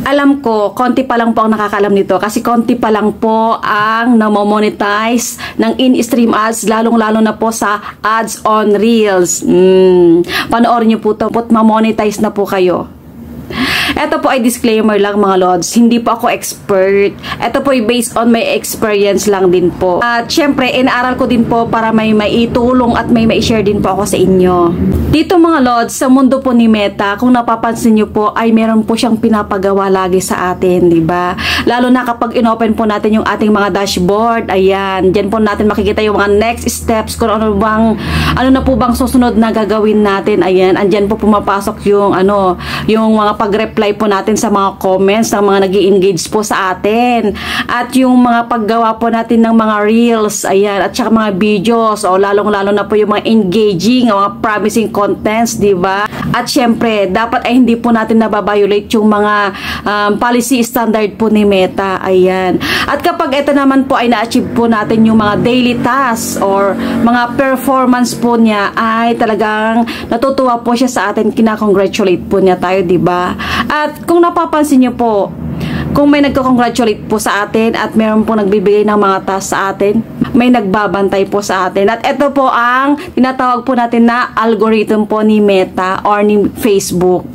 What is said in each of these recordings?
Alam ko, konti pa lang po ang nakakaalam nito kasi konti pa lang po ang namomonetize ng in-stream ads, lalong-lalo na po sa ads on Reels. Panoorin niyo po ito, mamonetize na po kayo. Ito po ay disclaimer lang mga lods, hindi po ako expert. Ito po ay based on my experience lang din po. At syempre, inaaral ko din po para may maitulong at may maishare din po ako sa inyo. Dito mga lods, sa mundo po ni Meta, kung napapansin nyo po, ay meron po siyang pinapagawa lagi sa atin, di ba? Lalo na kapag inopen po natin yung ating mga dashboard, ayan, dyan po natin makikita yung mga next steps, kung ano na po bang susunod na gagawin natin, ayan, andyan po pumapasok yung yung mga pag-reply po natin sa mga comments ng mga nag-i-engage po sa atin. At yung mga paggawa po natin ng mga reels, ayan, at saka mga videos, o lalong-lalo na po yung mga engaging, mga promising contents, di ba? At syempre, dapat ay hindi po natin nababiolate yung mga policy standard po ni Meta, ayan. At kapag ito naman po ay na-achieve po natin yung mga daily tasks or mga performance po niya, ay talagang natutuwa po siya sa atin, kinakongratulate po niya tayo, di ba? At kung napapansin niyo po, kung may nagko-congratulate po sa atin at meron po nagbibigay ng mga task sa atin, may nagbabantay po sa atin. At ito po ang tinatawag po natin na algorithm po ni Meta or ni Facebook.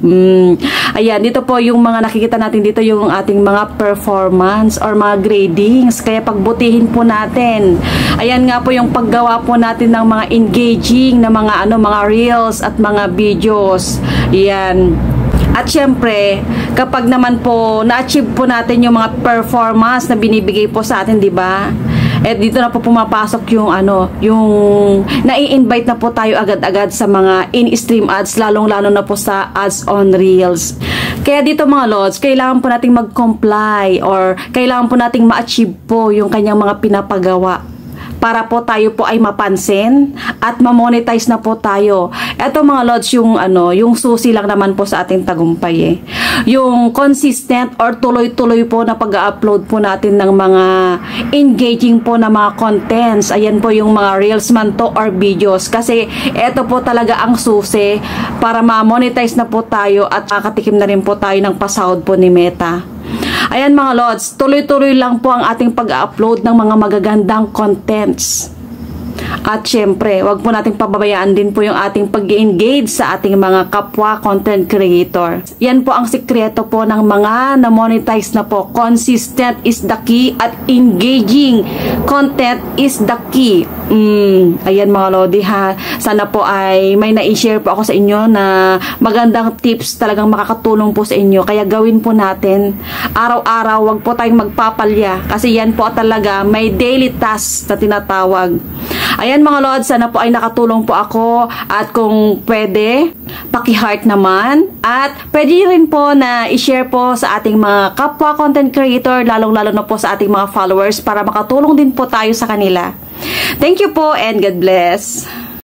Ayan, dito po yung mga nakikita natin dito, yung ating mga performance or mga gradings. Kaya pagbutihin po natin. Ayan nga po yung paggawa po natin ng mga engaging na mga mga reels at mga videos. Ayan. At syempre, kapag naman po na-achieve po natin yung mga performance na binibigay po sa atin, di ba? Eh dito na po pumapasok yung yung nai-invite na po tayo agad-agad sa mga in-stream ads, lalong-lalo na po sa ads on Reels. Kaya dito mga lods, kailangan po nating mag-comply or kailangan po nating ma-achieve po yung kanyang mga pinapagawa para po tayo po ay mapansin at ma-monetize na po tayo. Eto mga lods, yung susi lang naman po sa ating tagumpay eh. Yung consistent or tuloy-tuloy po na pag-upload po natin ng mga engaging po na mga contents. Ayan po yung mga reels man to or videos. Kasi eto po talaga ang susi para ma-monetize na po tayo at makatikim na rin po tayo ng pasahod po ni Meta. Ayan mga lods, tuloy-tuloy lang po ang ating pag-upload ng mga magagandang contents. At syempre, wag po nating pababayaan din po yung ating pag-engage sa ating mga kapwa content creator. Yan po ang sikreto po ng mga na-monetize na po. Consistent is the key at engaging content is the key. Ayan mga lodi ha. Sana po ay may na-share po ako sa inyo na magandang tips, talagang makakatulong po sa inyo. Kaya gawin po natin araw-araw, wag po tayong magpapalya. Kasi yan po talaga may daily tasks na tinatawag. Ayan mga lods, sana po ay nakatulong po ako at kung pwede, paki-heart naman at pwede rin po na i-share po sa ating mga kapwa content creator, lalong-lalo na po sa ating mga followers para makatulong din po tayo sa kanila. Thank you po and God bless.